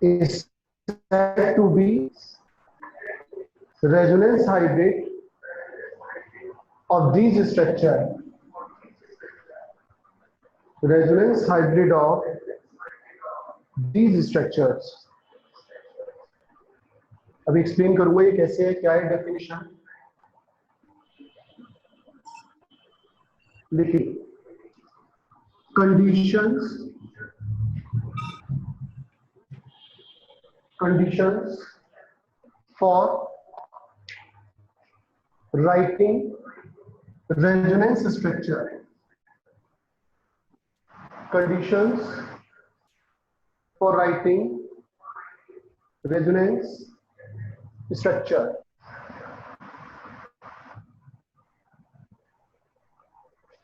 is said to be resonance hybrid of these structure. Resonance hybrid of these structures. अभी explain करूंगा ये कैसे है, क्या है डेफिनेशन. देखिए, conditions for writing resonance structure. Conditions for writing resonance structure.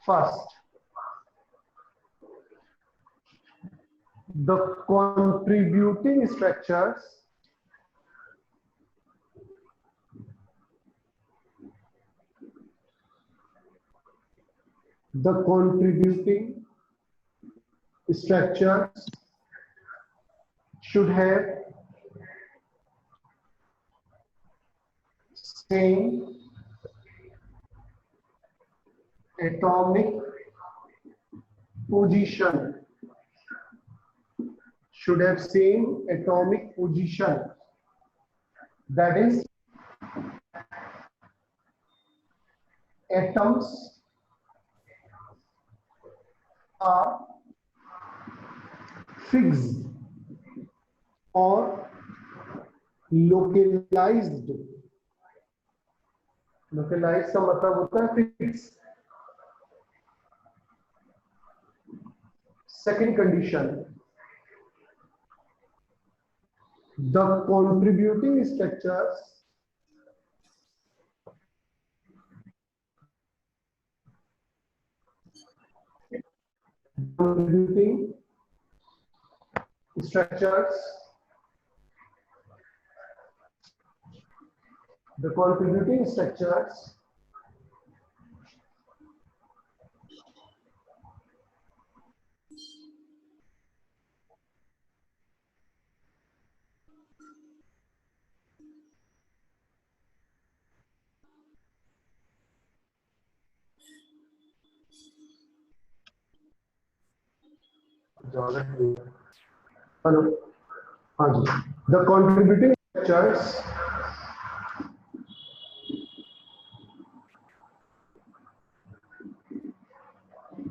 First, the contributing structures should have same atomic position. Should have same atomic position. That is, atoms are fixed or localized. Localized का मतलब होता है fix. Second condition, the contributing structures the contributing structures hello, the contributing structures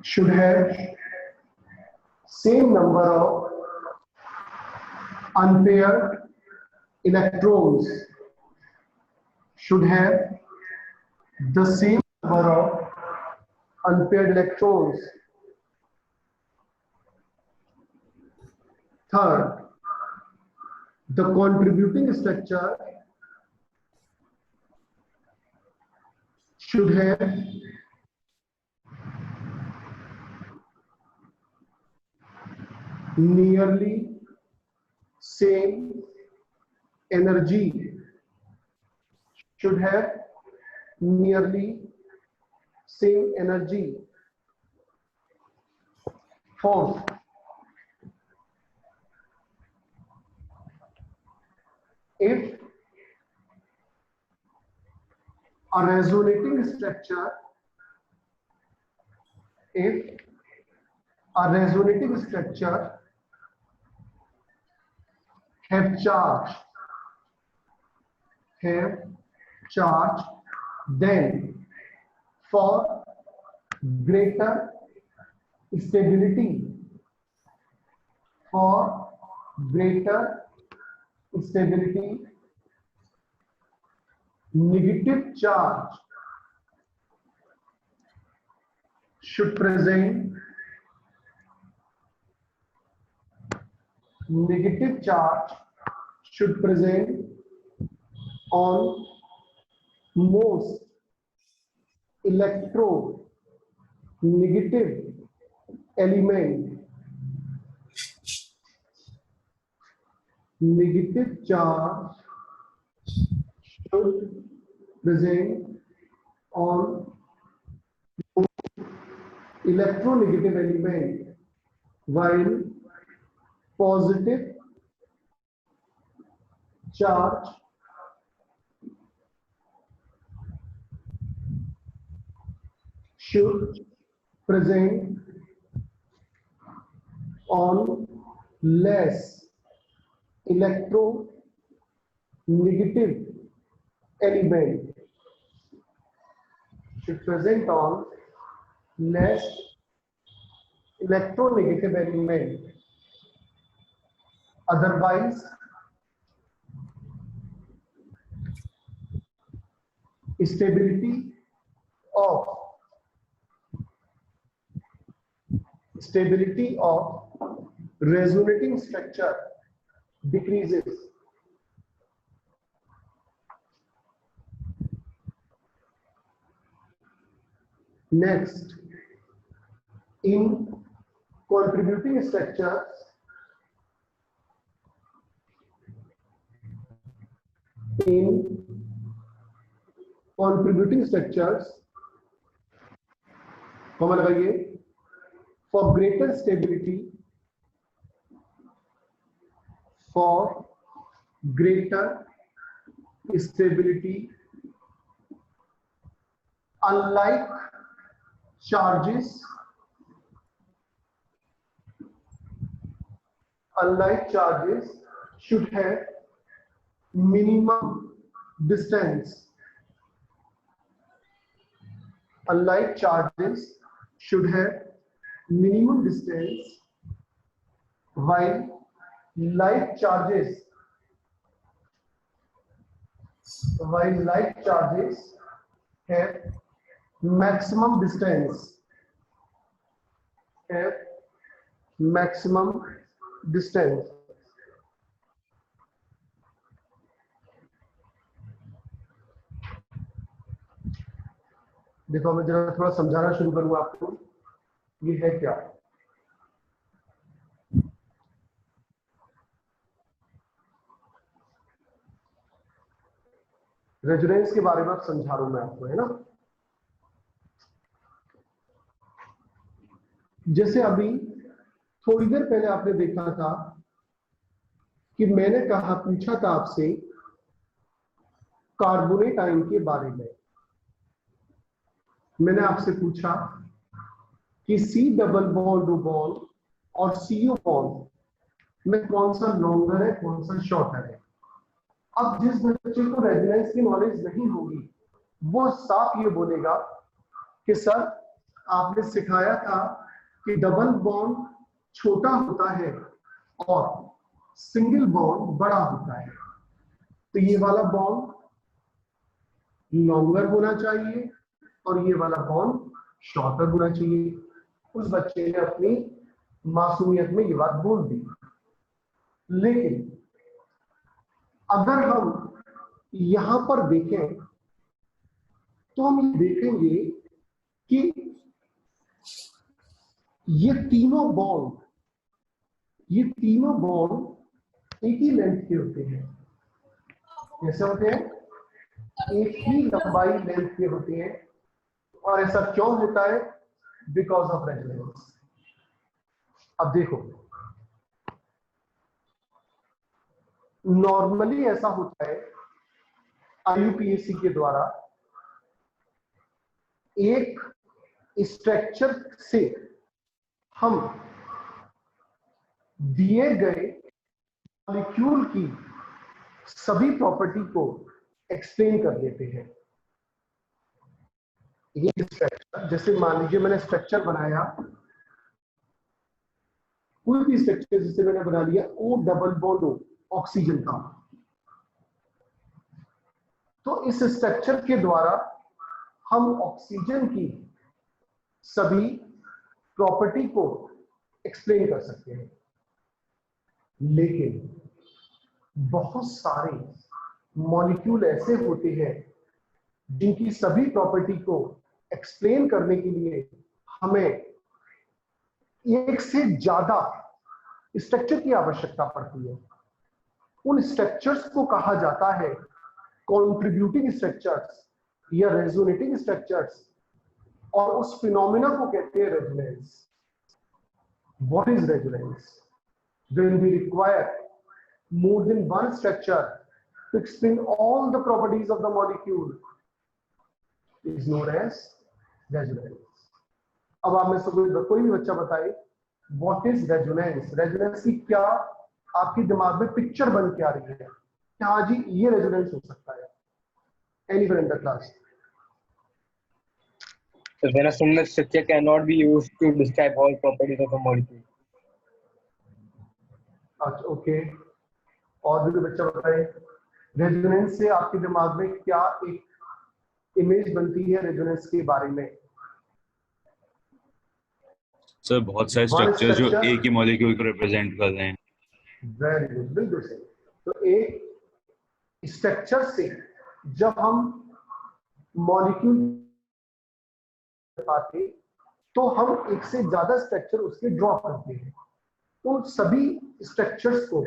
should have same number of unpaired electrons. Should have the same number of unpaired electrons. Third, the contributing structure should have nearly same energy. Should have nearly same energy. Fourth, if a resonating structure have charge, then for greater stability, negative charge should present on most electronegative element. Negative charge should present on electronegative element, while positive charge should present on less electronegative element, should present on less electronegative element, otherwise stability of resonating structure decreases. Next, in contributing structures, comma लगाइए, for greater stability, unlike charges should have minimum distance. Unlike charges should have minimum distance, while like charges have maximum distance. देखो मैं जरा थोड़ा समझाना शुरू करूंगा आपको, ये है क्या। रेजोनेंस के बारे में आप समझा रहा हूं मैं आपको, है ना। जैसे अभी थोड़ी देर पहले आपने देखा था कि मैंने पूछा था आपसे कार्बोनेट आयन के बारे में। मैंने आपसे पूछा कि C double bond O bond और CO बॉन्ड में कौन सा लॉन्गर है, कौन सा शॉर्टर है। अब जिस बच्चे को रेजोनेंस की नॉलेज नहीं होगी वो साफ ये बोलेगा कि सर आपने सिखाया था कि डबल बॉन्ड छोटा होता है और सिंगल बॉन्ड बड़ा होता है, तो ये वाला बॉन्ड लॉन्गर होना चाहिए और ये वाला बॉन्ड शॉर्टर होना चाहिए। उस बच्चे ने अपनी मासूमियत में ये बात बोल दी। लेकिन अगर हम यहां पर देखें तो हम ये देखेंगे कि ये तीनों बॉन्ड एक ही लेंथ के होते हैं। कैसे होते हैं? एक ही लंबाई लेंथ के होते हैं। और ऐसा क्यों होता है? Because of resonance. अब देखो, नॉर्मली ऐसा होता है IUPAC के द्वारा एक स्ट्रक्चर से हम दिए गए मॉलिक्यूल की सभी प्रॉपर्टी को एक्सप्लेन कर देते हैं। ये स्ट्रक्चर, जैसे मान लीजिए मैंने स्ट्रक्चर बनाया, कोई भी स्ट्रक्चर जैसे मैंने बना लिया O double bond O oxygen का, तो इस स्ट्रक्चर के द्वारा हम ऑक्सीजन की सभी प्रॉपर्टी को एक्सप्लेन कर सकते हैं। लेकिन बहुत सारे मॉलिक्यूल ऐसे होते हैं जिनकी सभी प्रॉपर्टी को एक्सप्लेन करने के लिए हमें एक से ज्यादा स्ट्रक्चर की आवश्यकता पड़ती है। उन स्ट्रक्चर्स को कहा जाता है कॉन्ट्रीब्यूटिंग स्ट्रक्चर्स या रेजोनेटिंग स्ट्रक्चर्स, और उस फिनोमेना को कहते हैं resonance. What is resonance? When we require more than one structure to explain all the properties of the molecule is known as resonance. अब आप में से कोई भी बच्चा बताए what is resonance? रेजोनेंस की क्या आपके दिमाग में पिक्चर बन के आ रही है? हाँ जी, ये रेजोनेंस हो सकता है. Anyone in the class? When a similar structure cannot be used to describe all properties of a molecule. अच्छा, ओके. और भी बच्चा बताए रेजोनेंस से आपके दिमाग में क्या एक इमेज बनती है रेजोनेंस के बारे में? सर बहुत सारे स्ट्रक्चर जो एक ही मॉलिक्यूल को रिप्रेजेंट कर रहे हैं. वेरी गुड, बिल्कुल सही. तो एक स्ट्रक्चर से जब हम मॉलिक्यूल आते तो हम एक से ज्यादा स्ट्रक्चर उसके ड्रॉ करते हैं. तो सभी स्ट्रक्चर्स को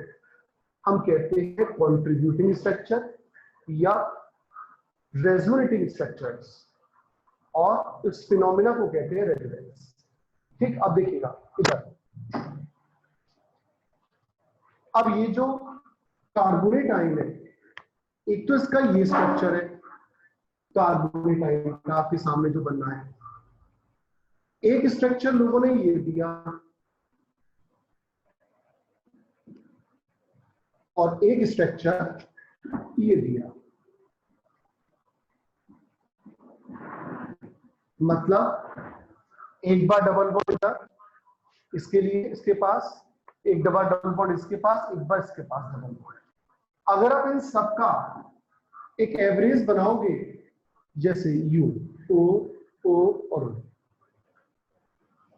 हम कहते हैं कंट्रीब्यूटिंग स्ट्रक्चर या रेजोनेटिंग स्ट्रक्चर्स, और इस फिनोमेना को कहते हैं रेजोनेंस. ठीक, अब देखिएगा इधर. अब ये जो कार्बोनेट आयन है, एक तो इसका ये स्ट्रक्चर है कार्बोनेट आयन का आपके सामने जो बनना है. एक स्ट्रक्चर लोगों ने ये दिया और एक स्ट्रक्चर ये दिया. मतलब एक बार डबल बॉन्ड इधर इसके लिए, इसके पास एक डबल बॉन्ड, इसके पास एक बार, इसके पास डबल बॉन्ड. अगर आप इन सबका एक एवरेज बनाओगे जैसे यू, ओ और ओ,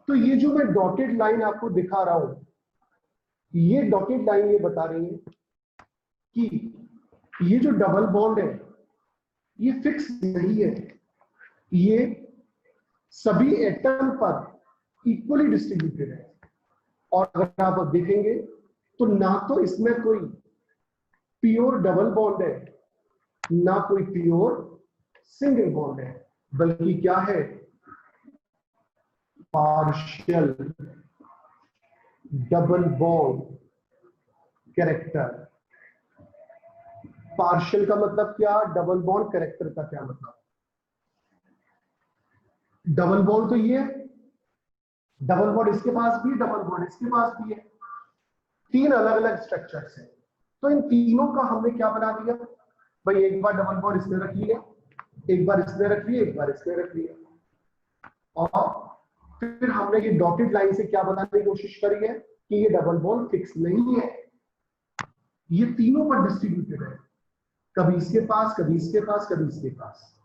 तो ये जो मैं डॉटेड लाइन आपको दिखा रहा हूं, ये डॉटेड लाइन ये बता रही है कि ये जो डबल बॉन्ड है ये फिक्स नहीं है, ये सभी एटम पर इक्वली डिस्ट्रीब्यूटेड है. और अगर आप देखेंगे तो ना तो इसमें कोई प्योर डबल बॉन्ड है ना कोई प्योर सिंगल बॉन्ड है, बल्कि क्या है, partial double bond character. Partial का मतलब क्या, डबल बॉन्ड कैरेक्टर का क्या मतलब? डबल बॉन्ड तो ये है, डबल बॉन्ड इसके पास भी, डबल बॉन्ड इसके पास भी है. तीन अलग अलग स्ट्रक्चर्स हैं. तो इन तीनों का हमने क्या बना दिया भाई, एक बार डबल बॉन्ड इसने रख लिया, एक बार इसने रख लिया, एक बार इसने रख लिया, और फिर हमने ये डॉटेड लाइन से क्या बताने की कोशिश करी है कि ये डबल बॉन्ड फिक्स नहीं है, ये तीनों पर डिस्ट्रीब्यूटेड है, कभी इसके पास, कभी इसके पास, कभी इसके पास.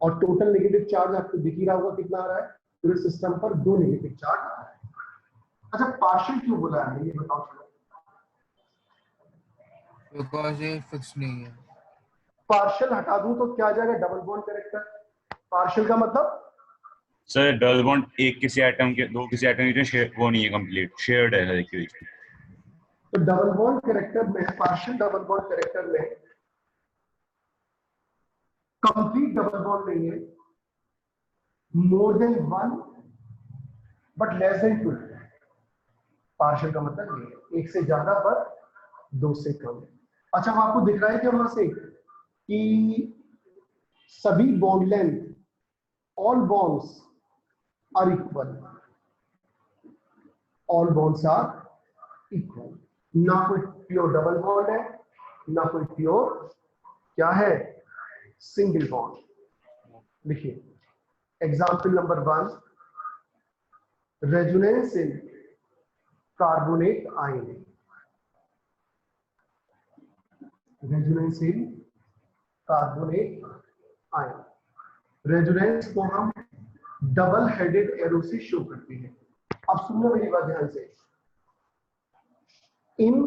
और टोटल नेगेटिव चार्ज आपको दिख ही रहा होगा कितना आ रहा है, पूरे सिस्टम पर 2 नेगेटिव चार्ज आ रहा है. अच्छा, पार्शियल क्यों बोला है ये बताओ चलो. बिकॉज़ ये फिक्स नहीं है. पार्शियल हटा दूं तो क्या आ जाएगा, डबल बॉन्ड कैरेक्टर. पार्शियल का मतलब सर डबल बॉन्ड एक किसी एटम के, दो किसी एटम के वो नहीं है, कंप्लीट शेयर्ड है हर एक के बीच में. तो डबल बॉन्ड कैरेक्टर में, पार्शियल डबल बॉन्ड कैरेक्टर में कंप्लीट डबल बॉन्ड नहीं है, more than 1 but less than 2. Partial का मतलब ये है, एक से ज्यादा पर 2 से कम. अच्छा, हम आपको दिख रहा है कि वहां से कि सभी bond length, all bonds are equal, all bonds are equal. ना कोई प्योर डबल बॉन्ड है, ना कोई प्योर क्या है, सिंगल बॉन्ड. देखिए example number 1, resonance in carbonate ion. Resonance in carbonate ion. Resonance को हम डबल हेडेड एरो से शो करते हैं. अब सुनना मेरी बात ध्यान से, इन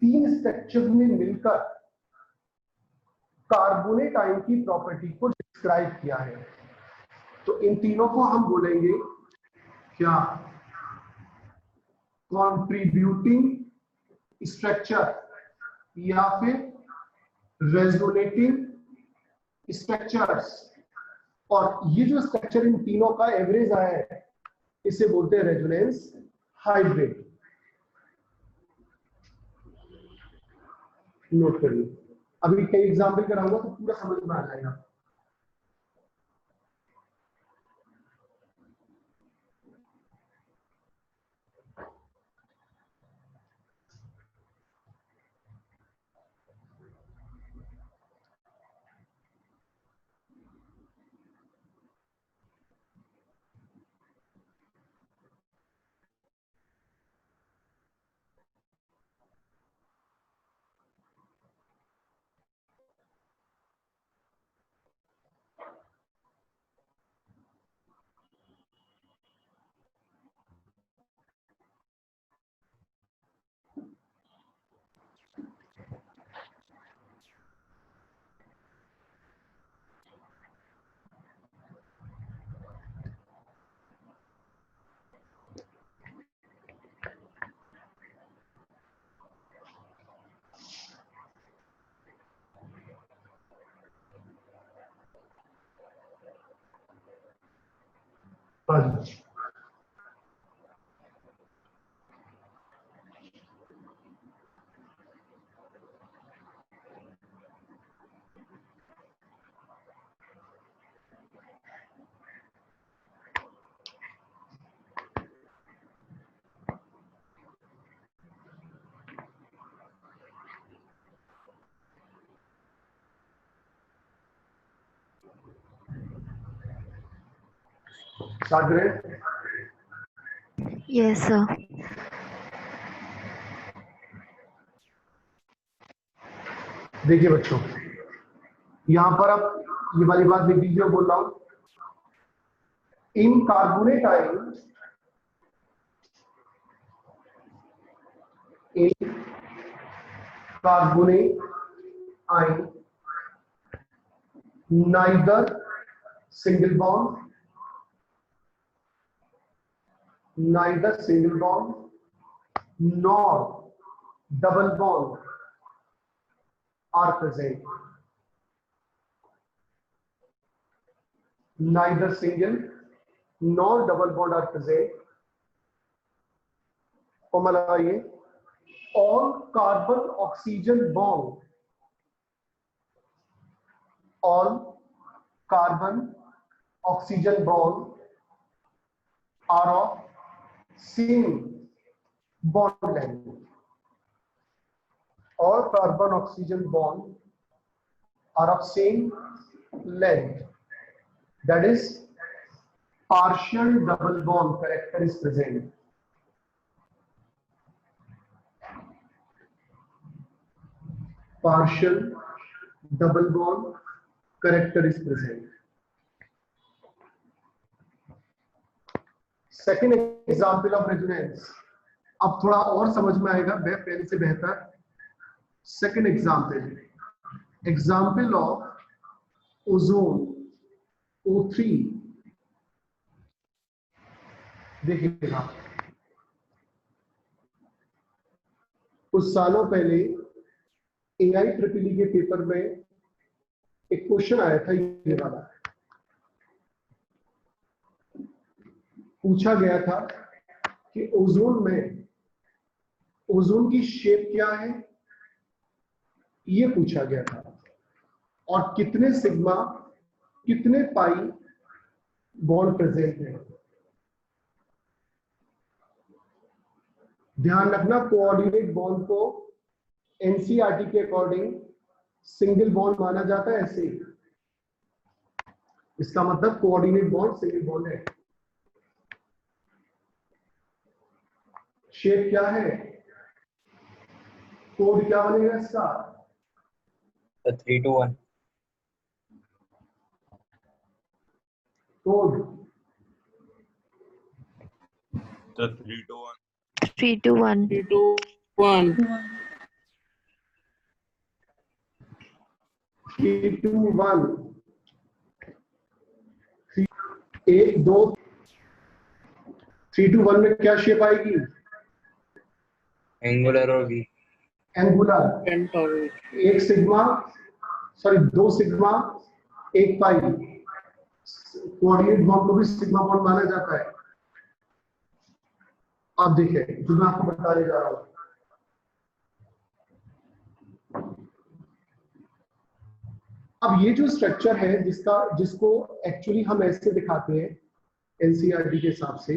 3 स्ट्रक्चर ने मिलकर कार्बोनेट आयन की प्रॉपर्टी को डिस्क्राइब किया है. तो इन तीनों को हम बोलेंगे क्या, कंट्रीब्यूटिंग स्ट्रक्चर या फिर रेजोनेटिंग स्ट्रक्चर्स. और ये जो स्ट्रक्चर इन तीनों का एवरेज आया है इसे बोलते हैं रेजोनेंस हाइब्रिड. नोट करिए, अभी कई एग्जाम्पल कराऊंगा तो पूरा समझ में आ जाएगा। हाँ जी, स्टार्ट करें। Yes, sir. देखिए बच्चों, यहां पर आप ये वाली बात लिख दीजिए, बोल रहा हूं in carbonate ion, in carbonate ion neither single bond, neither single bond nor double bond are present. Neither single nor double bond are present. Comma लगाइए। all carbon oxygen bond, all carbon oxygen bond are of same bond length. All carbon oxygen bond are of same length, that is partial double bond character is present. Partial double bond character is present. Second example of resonance, अब थोड़ा और समझ में आएगा पहले से बेहतर। Second example, example of ozone O3। देखिएगा, कुछ सालों पहले AIEEE के पेपर में एक क्वेश्चन आया था, ये वाला पूछा गया था कि ओजोन में ओजोन की शेप क्या है, ये पूछा गया था, और कितने सिग्मा कितने पाई बॉन्ड प्रेजेंट है। ध्यान रखना, कोऑर्डिनेट बॉन्ड को एनसीईआरटी के अकॉर्डिंग सिंगल बॉन्ड माना जाता है, ऐसे ही इसका मतलब कोऑर्डिनेट बॉन्ड सिंगल बॉन्ड है। शेप क्या है, कोड क्या बनेगा इसका? 3 to 1। Code 3 to 1। 3 to 1. 3 to 1. 3 to 1, 1 2 3 to 1 में क्या शेप आएगी? एंगुलर और वी। एंगुलर, एक सिग्मा, सॉरी 2 सिग्मा 1 पाई। कोऑर्डिनेट बॉन्ड को भी सिग्मा बॉन्ड माना जाता है। अब देखिए जो मैं आपको बताने जा रहा हूं, अब ये जो स्ट्रक्चर है जिसको एक्चुअली हम ऐसे दिखाते हैं एनसीईआरटी के हिसाब से,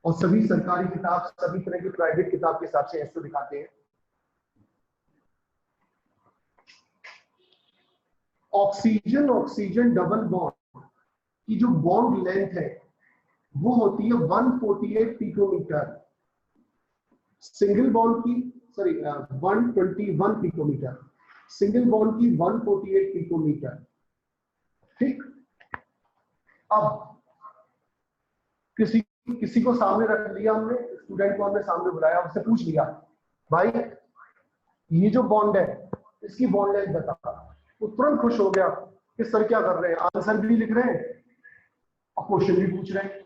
और सभी सरकारी किताब, सभी तरह की प्राइवेट किताब के हिसाब से ऐसे दिखाते हैं। ऑक्सीजन ऑक्सीजन डबल बॉन्ड की जो बॉन्ड लेंथ है वो होती है 148 पिकोमीटर। सिंगल बॉन्ड की 121 पिकोमीटर, सिंगल बॉन्ड की 148 पिकोमीटर। ठीक, अब किसी को सामने रख लिया हमने, स्टूडेंट को हमने सामने बुलाया, उससे पूछ लिया भाई ये जो बॉन्ड है इसकी बॉन्ड लेंथ बता। वो तुरंत खुश हो गया कि सर क्या कर रहे हैं, आंसर भी लिख रहे हैं और क्वेश्चन भी पूछ रहे हैं।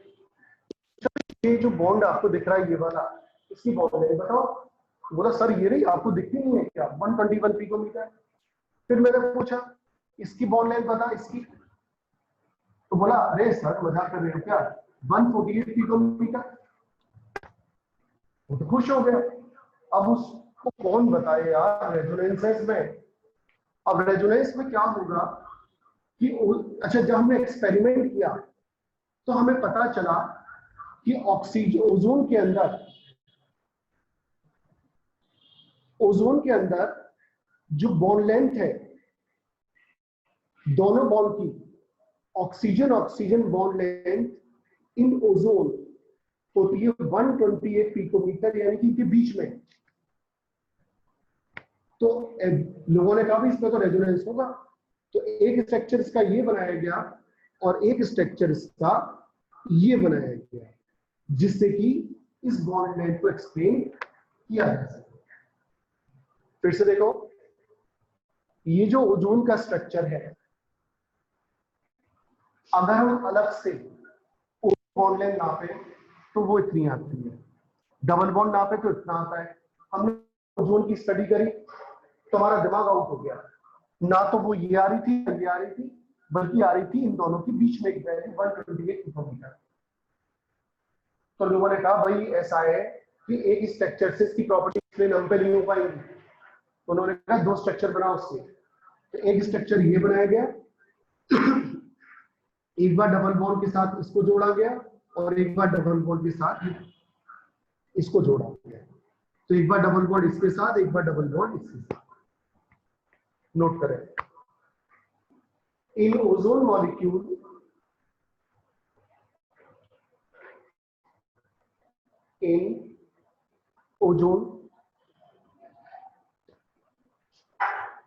ये जो बॉन्ड आपको दिख रहा है ये वाला, इसकी बॉन्ड लेंथ बताओ। बोला सर ये रही, आपको दिखती नहीं है क्या, 121 पिकोमीटर। फिर मैंने पूछा इसकी बॉन्ड लेंथ बता इसकी, तो बोला अरे सर मजाक कर रहे हो क्या, 148 पिकोमीटर। वो तो खुश हो गया। अब उसको कौन बताए यार रेजोनेंसेस में। अब रेजोनेंस में क्या होगा कि अच्छा जब हमने एक्सपेरिमेंट किया तो हमें पता चला कि ऑक्सीजन ओजोन के अंदर जो बॉन्ड लेंथ है दोनों बॉन्ड की, oxygen oxygen bond length in ozone होती है 128 पिकोमीटर, यानी कि इनके बीच में। तो लोगों ने कहा भी इसमें तो रेजोनेंस होगा, तो एक स्ट्रक्चर इसका ये बनाया गया और एक स्ट्रक्चर इसका ये बनाया गया, जिससे कि इस बॉन्ड लेंथ को एक्सप्लेन किया जा सके। फिर से देखो, ये जो ओजोन का स्ट्रक्चर है, अगर हम अलग से बॉन्ड लेंथ नापे तो वो इतनी आती है, डबल बॉन्ड नापे तो इतना आता है। हमने ओजोन की स्टडी करी तो हमारा दिमाग आउट हो गया, ना तो वो ये आ रही थी ये आ रही थी, बल्कि आ रही थी इन दोनों के बीच में एक वैल्यू 128 पिकोमीटर। तो लोगों ने कहा भाई ऐसा है कि एक स्ट्रक्चर से इसकी प्रॉपर्टी एक्सप्लेन हम पे नहीं हो पाएंगी, उन्होंने कहा दो स्ट्रक्चर बनाओ उससे। तो एक स्ट्रक्चर ये बनाया गया, एक बार डबल बॉन्ड के साथ इसको जोड़ा गया और एक बार डबल बॉन्ड के साथ इसको जोड़ा गया। तो एक बार डबल बॉन्ड इसके साथ, एक बार डबल बॉन्ड इसके साथ। नोट करें, इन ozone molecule in ozone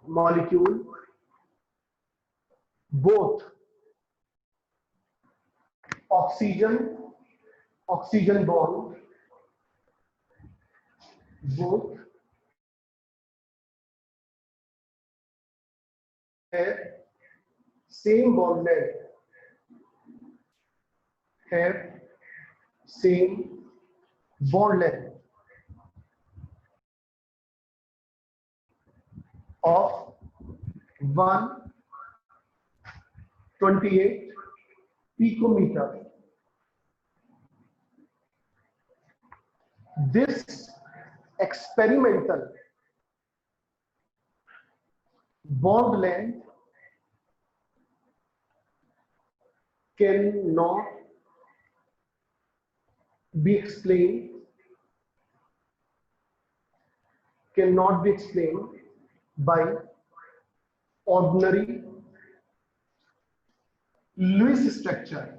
molecule both oxygen bond both have same bond length, have same bond length of 128 picometer. This experimental bond length cannot be explained by ordinary Lewis structure,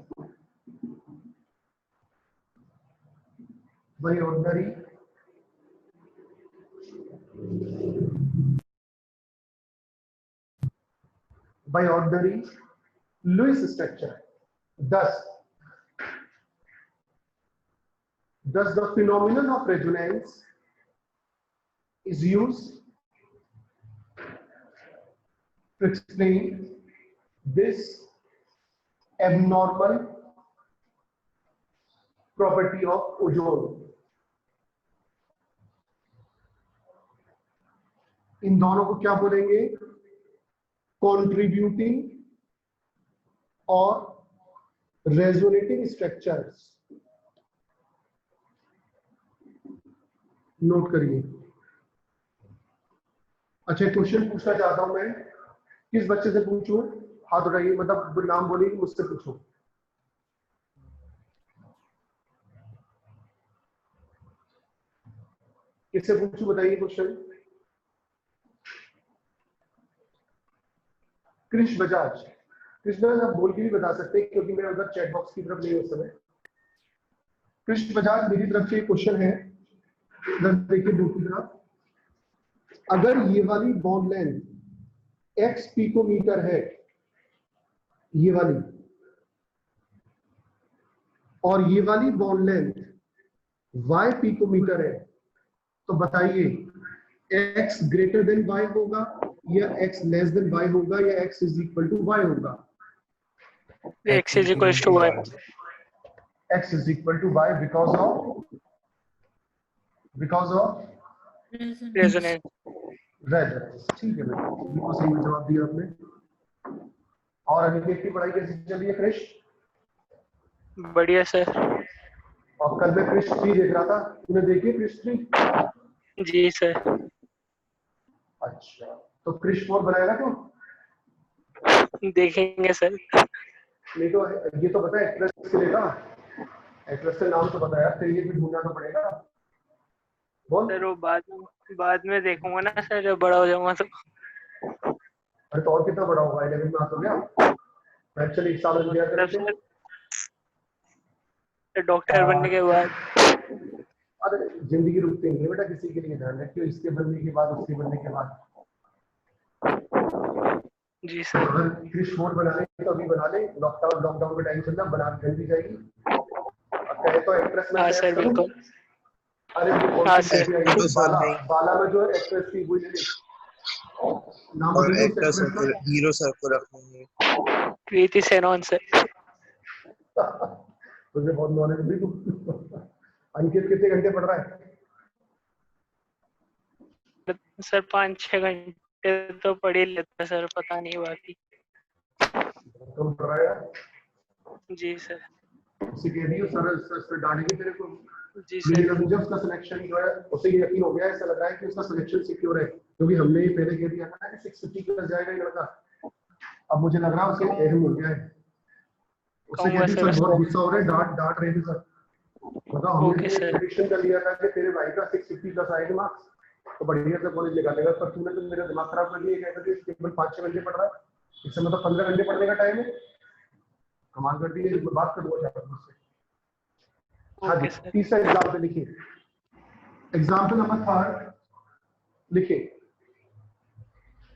by ordinary Lewis structure. Thus the phenomenon of resonance is used to explain this abnormal property of ozone. इन दोनों को क्या बोलेंगे, contributing और resonating structures। Note करिए। अच्छा question पूछना चाहता हूं मैं, किस बच्चे से पूछूं? हाथ उठाइए, मतलब नाम बोलिए, मुझसे पूछो। किससे पूछूं बताइए क्वेश्चन? कृष बजाज। कृष बजाज आप बोल के भी बता सकते हैं क्योंकि मेरा उधर चैट बॉक्स की तरफ नहीं है उस समय। कृष बजाज मेरी तरफ से क्वेश्चन है, इधर देखिए दूसरी तरफ। अगर ये वाली बॉन्ड लेंथ x पिकोमीटर है, ये वाली, और ये वाली बॉन्ड लेंथ y पिकोमीटर है, तो बताइए x ग्रेटर देन y होगा या x लेस देन y होगा या x is equal to y होगा? x is equals to y. x is equal to y because of Resonance. Resonance. ठीक है बेटा, बिल्कुल सही जवाब दिया आपने। और अनिकेत की पढ़ाई कैसी चल रही है क्रिश? बढ़िया सर। और कल मैं क्रिश 3 देख रहा था, तूने देखी क्रिश 3? जी सर। अच्छा, तो क्रिश 4 बनाएगा क्यों? देखेंगे सर। नहीं तो ये तो पता है एक्ट्रेस के लेगा, एक्ट्रेस का नाम तो पता है, फिर ये भी ढूंढना तो पड़ेगा। बोल सर वो बाद में देखूंगा ना सर, जब बड़ा हो जाऊंगा तो। अरे तो और कितना बड़ा होगा? 11 में आ तो गया, मैं चल 1 साल हो गया तेरे सर डॉक्टर बनने के बाद। अरे जिंदगी रुकती नहीं है बेटा किसी के लिए, ध्यान रखियो, इसके बनने के बाद उसके बनने के बाद। जी सर। अगर क्रिश 4 बना ले तो अभी बना ले, लॉकडाउन का टाइम चल रहा, बना के जल्दी जाएगी। कहे तो एक्ट्रेस में हाँ सर बिल्कुल। अरे हाँ सर। बाला में जो एक्ट्रेस थी वही ले, नाम और बताइए एक्टर सर्कल, हीरो सर्कल रखेंगे। कृति सेनन सर। तुझे बहुत नॉलेज भी। अंकित कितने घंटे पढ़ रहा है? सर 5-6 घंटे तो पढ़ ही लेता सर, पता नहीं बाकी। कम पढ़ रहा है? जी सर। उसे कह दियो सर डांटेंगे तेरे को। जी सर। मुझे उसका सिलेक्शन जो है उसे ये यकीन हो गया, ऐसा लग रहा है कि उसका सिलेक्शन सिक्योर है, क्योंकि हमने ये पहले कह दिया था कि 650 प्लस जाएगा ये लड़का। अब मुझे लग रहा है उसे अहम हो गया है। उससे कहती सर बहुत गुस्सा हो रहा है, डांट रहे थे सर। बताओ, हमने प्रेडिक्शन कर लिया था कि तेरे भाई का 650 प्लस आएगा मार्क्स तो बढ़िया से कॉलेज लगा देगा, पर तूने तो मेरा दिमाग खराब कर दिया। कहता था केवल 5-6 घंटे पढ़ रहा है, इससे मतलब 15 घंटे पढ़ने का टाइम है। कमाल कर दी है, बात कर दूंगा मुझसे। हाँ जी, तीसरा एग्जाम्पल लिखिए, एग्जाम्पल नंबर 3 लिखिए।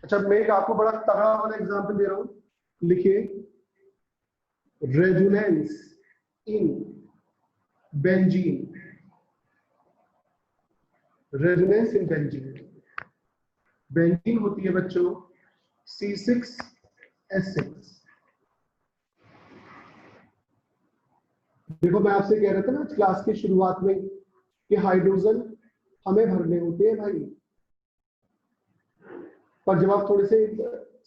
अच्छा, मैं एक आपको बड़ा तगड़ा वाला एग्जाम्पल दे रहा हूँ, लिखिए। Resonance in benzene, resonance in benzene. Benzene होती है बच्चों C6H6। देखो मैं आपसे कह रहा था ना क्लास की शुरुआत में कि हाइड्रोजन हमें भरने होते हैं भाई, पर जब आप थोड़े से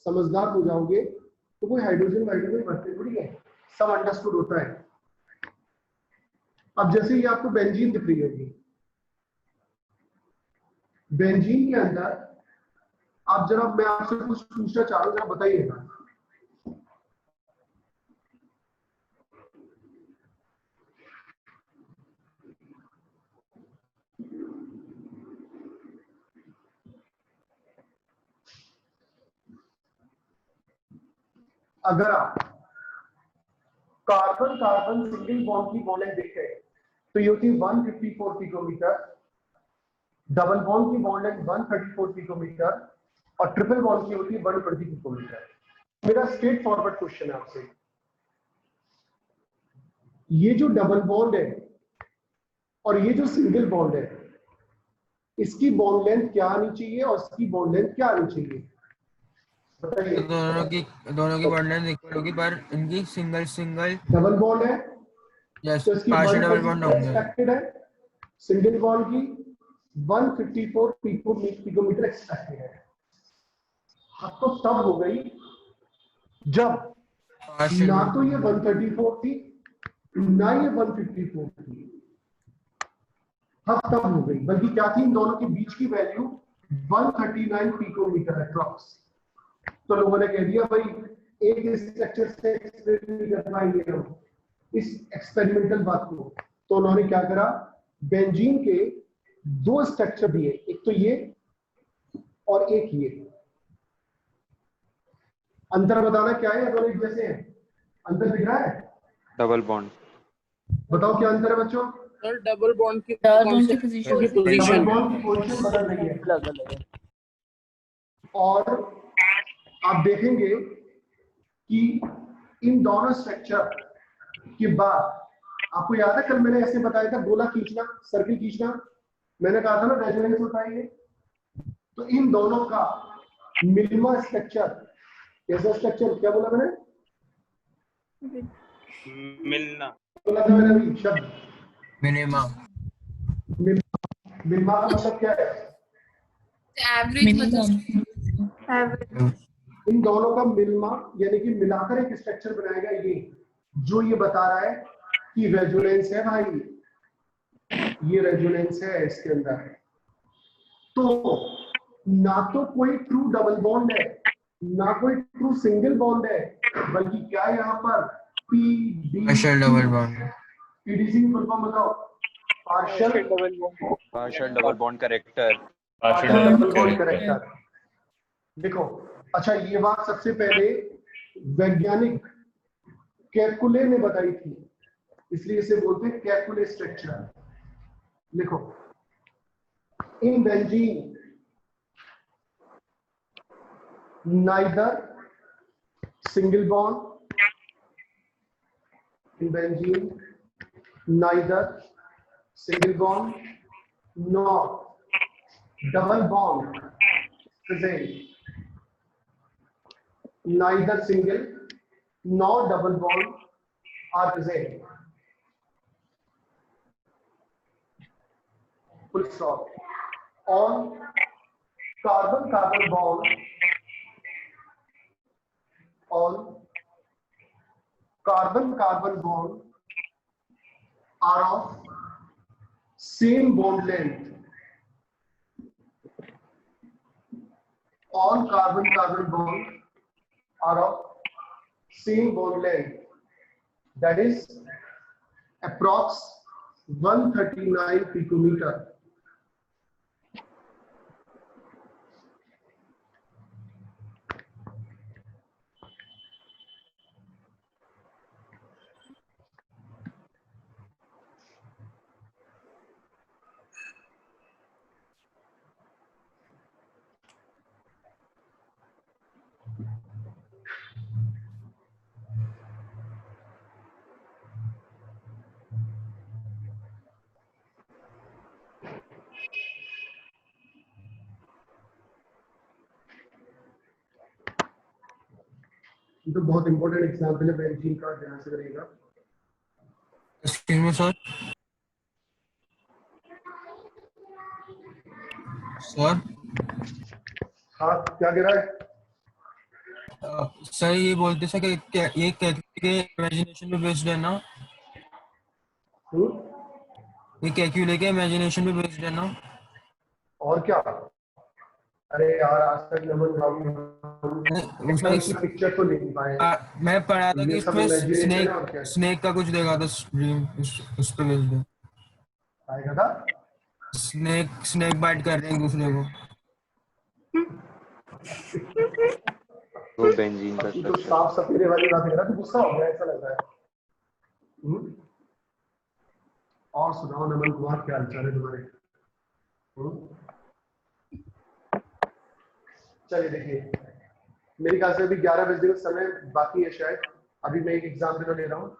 समझदार हो जाओगे तो कोई हाइड्रोजन भरते थोड़ी है, सब अंडरस्टूड होता है। अब जैसे ही आपको बेंजीन दिख रही होगी, बेंजीन के अंदर आप जरा, मैं आपसे कुछ पूछना चाह रहा हूं, जरा बताइएगा। अगर आप कार्बन कार्बन सिंगल बॉन्ड की बॉन्ड लेंथ देखें तो ये होती है 154 पिकोमीटर, डबल बॉन्ड की बॉन्ड लेंथ 134 पिकोमीटर और ट्रिपल बॉन्ड की होती है 120 पिकोमीटर। मेरा स्ट्रेट फॉरवर्ड क्वेश्चन है आपसे, ये जो डबल बॉन्ड है और ये जो सिंगल बॉन्ड है, इसकी बॉन्ड लेंथ क्या आनी चाहिए और इसकी बॉन्ड लेंथ क्या आनी चाहिए? बताइए। दोनों की बॉन्ड लेंथ इक्वल होगी, पर इनकी सिंगल डबल बॉन्ड है तो इसकी पार्शियल डबल बॉन्ड होंगे। एक्सपेक्टेड है, सिंगल बॉन्ड की 154 पिकोमीटर एक्सपेक्टेड है। अब तो तब हो गई जब ना तो ये 134 थी ना ये 154 थी, तब हो गई, बल्कि क्या थी, इन दोनों के बीच की वैल्यू 139 पिकोमीटर अप्रॉक्स। तो लोगों ने कह दिया भाई एक स्ट्रक्चर से एक्सप्लेन नहीं कर पाएंगे हम इस एक्सपेरिमेंटल बात को। तो उन्होंने क्या करा, बेंजीन के दो स्ट्रक्चर दिए, एक तो ये और एक ये। अंतर बताना क्या है, दोनों एक जैसे हैं? अंतर दिख रहा है? Double bond. बताओ क्या अंतर है बच्चों? सर डबल बॉन्ड की डबल पोजीशन बॉन्ड की पोजीशन बदल रही है। अलग अलग है। और आप देखेंगे कि इन दोनों स्ट्रक्चर के बाद, आपको याद है कल मैंने ऐसे बताया था गोला खींचना, सर्किल खींचना, मैंने कहा था ना रेजोनेंस होता है ये। तो इन दोनों का मिनिमा स्ट्रक्चर, कैसा स्ट्रक्चर, क्या बोला मैंने? मिलना बोला था मैंने अभी शब्द मिनिमा। मिनिमा का मतलब क्या है? इन दोनों का मिलना यानी कि मिलाकर एक स्ट्रक्चर बनाएगा ये, जो ये बता रहा है कि रेजोनेंस है भाई, ये रेजोनेंस है इसके अंदर। तो ना तो कोई ट्रू डबल बॉन्ड है, ना कोई ट्रू सिंगल बॉन्ड है, बल्कि क्या है यहाँ पर पार्शियल डबल बॉन्ड। पीडीसी की फुल फॉर्म बताओ। Partial double bond character. Partial double bond character. देखो, अच्छा ये बात सबसे पहले वैज्ञानिक कैकुले ने बताई थी, इसलिए इसे बोलते हैं कैकुले स्ट्रक्चर। लिखो, in benzene neither single bond, in benzene neither single bond nor double bond present, neither single nor double bond are present, full stop. On carbon carbon bond, on carbon carbon bond are of same bond length. All carbon carbon bond are of same bond length, that is approx 139 picometer. तो बहुत important example है benzene का, ध्यान से करिएगा। Excuse me sir. Sir हाँ, क्या कह रहा है? सर ये बोलते सर कि ये के इमेजिनेशन पे बेस्ड है ना? ये कैलकुलेट के इमेजिनेशन पे बेस्ड है ना? और क्या? अरे यार आज तक नमन बाबू उसमें पिक्चर तो नहीं पाए। मैं पढ़ा था कि ये सब इसमें imagination है और क्या है? स्नेक का कुछ देखा था, उस पे बेस्ड है। आएगा था स्नेक बाइट कर रहे हैं एक दूसरे को। वो बेंजीन का तो साफ सफेरे वाली बात कर रहा, तो गुस्सा हो गया ऐसा लग रहा है। और सुनाओ नमन कुमार, क्या हालचाल है तुम्हारे? चलिए देखिए, मेरे ख्याल से अभी 11 बजे का समय बाकी है शायद। अभी मैं एक एग्जाम्पल ले रहा हूँ।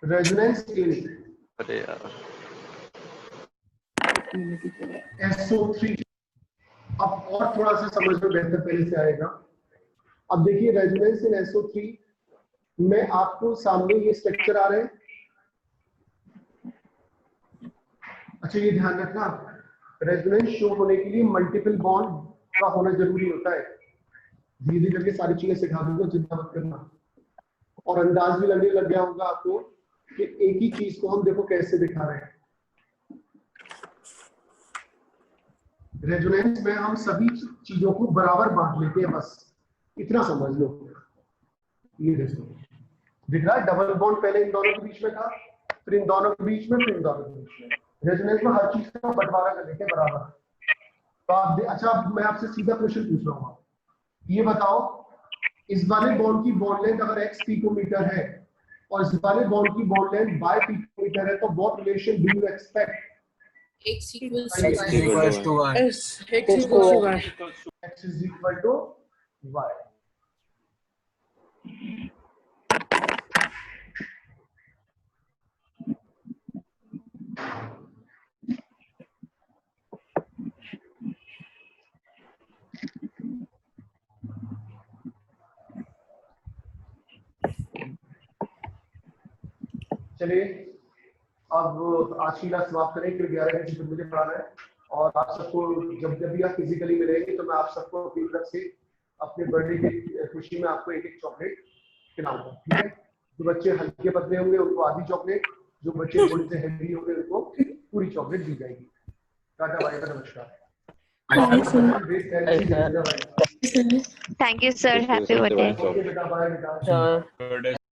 Resonance in SO3। अब और थोड़ा सा समझ में बेहतर पहले से आएगा। अब देखिए रेजोनेंस इन SO3 में आपको सामने ये स्ट्रक्चर आ रहे हैं। अच्छा ये ध्यान रखना, रेजोनेंस शो होने के लिए मल्टीपल बॉन्ड का होना जरूरी होता है। धीरे धीरे करके सारी चीजें सिखा दूंगा, चिंता मत करना। और अंदाज भी लगने लग गया होगा आपको कि एक ही चीज को हम देखो कैसे दिखा रहे हैं। रेजोनेंस में हम सभी चीजों को बराबर बांट लेते हैं, बस इतना समझ लो। ये देखो दिख रहा है, डबल बॉन्ड पहले इन दोनों के बीच में था, फिर इन दोनों के बीच में, फिर इन दोनों के बीच में। रेजोनेंस में हर चीज का बंटवारा कर लेते हैं बराबर। तो आप अच्छा, अब मैं आपसे सीधा क्वेश्चन पूछ रहा हूँ, ये बताओ इस वाले बॉन्ड की बॉन्ड लेंथ अगर x पिकोमीटर है और इस वाले बॉन्ड की बॉन्ड लेंथ y पिकोमीटर है, तो what relation do you expect? X equals X is equals to y. X equals to y. x is equal to y। चलिए अब आज की क्लास समाप्त करें, फिर 11 बजे मुझे पढ़ाना है। और आप सबको जब जब भी आप फिजिकली मिलेंगे तो मैं आप सबको अपनी तरफ से अपने बर्थडे की खुशी में आपको एक एक चॉकलेट खिलाऊंगा, ठीक है? जो बच्चे हल्के पतले होंगे उनको आधी चॉकलेट, जो बच्चे थोड़े से हेवी होंगे उनको पूरी चॉकलेट दी जाएगी। टाटा बाय का नमस्कार। Thank you, sir. Happy birthday. Okay बेटा, बाय बेटा।